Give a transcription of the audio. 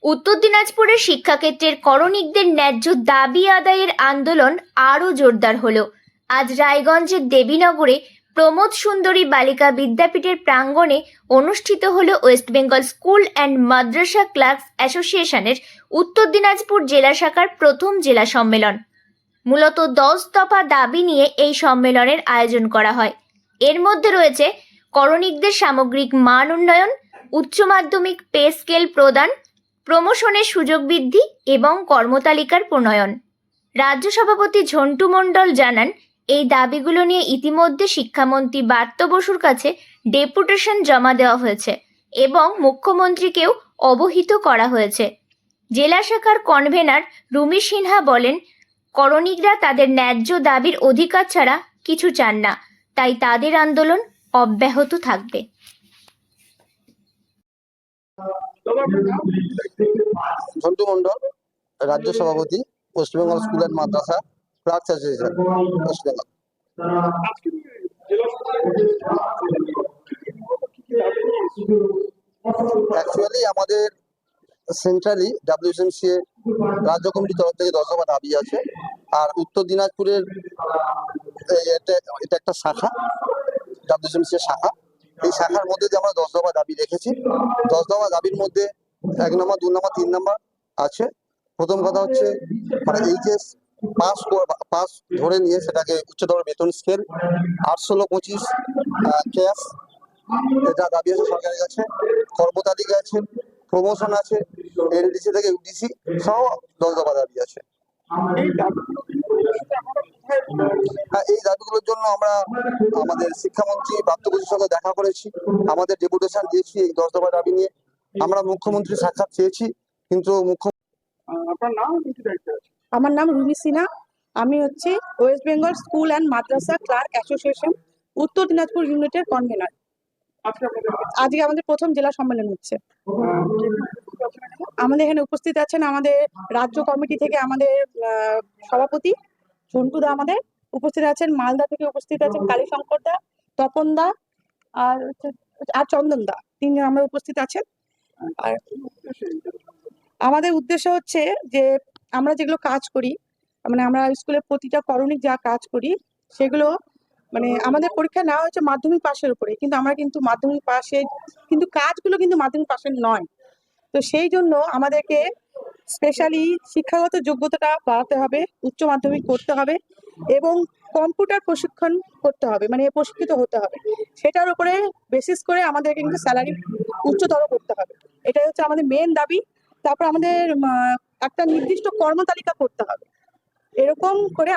উত্তর দিনাজপুরের শিক্ষাক্ষেত্রের করণিকদের ন্যায্য দাবি আদায়ের আন্দোলন আরও জোরদার হলো। আজ রায়গঞ্জের দেবীনগরে প্রমোদ সুন্দরী বালিকা বিদ্যাপীঠের প্রাঙ্গণে অনুষ্ঠিত হলো West Bengal school and Madrasa clerks অ্যাসোসিয়েশনের উত্তর দিনাজপুর জেলা শাখার প্রথম জেলা সম্মেলন। মূলত 10 দফা দাবি নিয়ে এই সম্মেলনের আয়োজন করা হয়। এর মধ্যে রয়েছে করণিকদের সামগ্রিক মান উন্নয়ন, উচ্চ মাধ্যমিক পে স্কেল প্রদান, প্রমোশনের সুযোগ বৃদ্ধি এবং কর্মতালিকার প্রণয়ন। রাজ্য সভাপতি ঝন্টু মণ্ডল জানান, এই দাবিগুলো নিয়ে ইতিমধ্যে শিক্ষামন্ত্রী ব্রাত্য বসুর কাছে ডেপুটেশন জমা দেওয়া হয়েছে এবং মুখ্যমন্ত্রীকেও অবহিত করা হয়েছে। জেলা শাখার কনভেনার রুমি সিনহা বলেন, করণিকরা তাদের ন্যায্য দাবির অধিকার ছাড়া কিছু চান না, তাই তাদের আন্দোলন অব্যাহত থাকবে। ঝন্টু মণ্ডল, রাজ্য সভাপতি, West Bengal school and Madrasa clerks association, West Bengal. Actually আমাদের সেন্ট্রালি ডাব্লিউএসএমসিএ রাজ্য কমিটির তরফ থেকে 10 দফা দাবি আছে। আর উত্তর দিনাজপুরের এটা একটা শাখা, ডাব্লিউএসএমসিএ শাখা। এই শাখার মধ্যে যে আমরা 10 দফা দাবি রেখেছি, 10 দফা দাবির মধ্যে 1 নম্বর, 2 নম্বর, 3 নম্বর আছে। প্রথম কথা হচ্ছে মানে এইচএস পাস ধরে নিয়ে সেটাকে উচ্চতর বেতন স্কেল 8-16-25 ক্যাশ, এটা দাবি আছে সরকারের কাছে। কর্মতালিকা আছে, প্রমোশন আছে, এলডিসি থেকে ইউডিসি সহ 10 দফা দাবি আছে। হ্যাঁ, এই দাবিগুলোর জন্য আমরা আমাদের শিক্ষামন্ত্রী ব্রাত্য বসুর সাথে দেখা করেছি, আমাদের ডেপুটেশন দিয়েছি এই 10 দফা দাবি নিয়ে। আমরা মুখ্যমন্ত্রীর সাক্ষাৎ চেয়েছি, কিন্তু আমার নাম রুমি সিনহা। আমি হচ্ছে ওয়েস্ট বেঙ্গল স্কুল অ্যান্ড মাদ্রাসা ক্লার্ক অ্যাসোসিয়েশন উত্তর দিনাজপুর ইউনিটের কনভেনার। আজকে আমাদের প্রথম জেলা সম্মেলন হচ্ছে। আমাদের এখানে উপস্থিত আছেন আমাদের রাজ্য কমিটি থেকে আমাদের সভাপতি ঝন্টুদা, আমাদের উপস্থিত আছেন মালদা থেকে উপস্থিত আছেন কালীশঙ্কর দা, তপন দা আর চন্দন দা, তিনজন আমরা উপস্থিত আছেন। আর আমাদের উদ্দেশ্য হচ্ছে যে আমরা যেগুলো কাজ করি, মানে আমরা স্কুলের প্রতিটা করণিক যা কাজ করি সেগুলো মানে আমাদের পরীক্ষা নেওয়া হচ্ছে মাধ্যমিক পাশের উপরে, কিন্তু আমরা কিন্তু মাধ্যমিক পাশে কিন্তু কাজগুলো কিন্তু মাধ্যমিক পাশের নয়। তো সেই জন্য আমাদেরকে স্পেশালি শিক্ষাগত যোগ্যতাটা বাড়াতে হবে, উচ্চ মাধ্যমিক করতে হবে এবং কম্পিউটার প্রশিক্ষণ করতে হবে, মানে প্রশিক্ষিত হতে হবে। সেটার উপরে বেসিস করে আমাদেরকে কিন্তু স্যালারি উচ্চতর করতে হবে। এটাই হচ্ছে আমাদের মেন দাবি। তারপর আমাদের একটা নির্দিষ্ট কর্মতালিকা করতে হবে, এরকম করে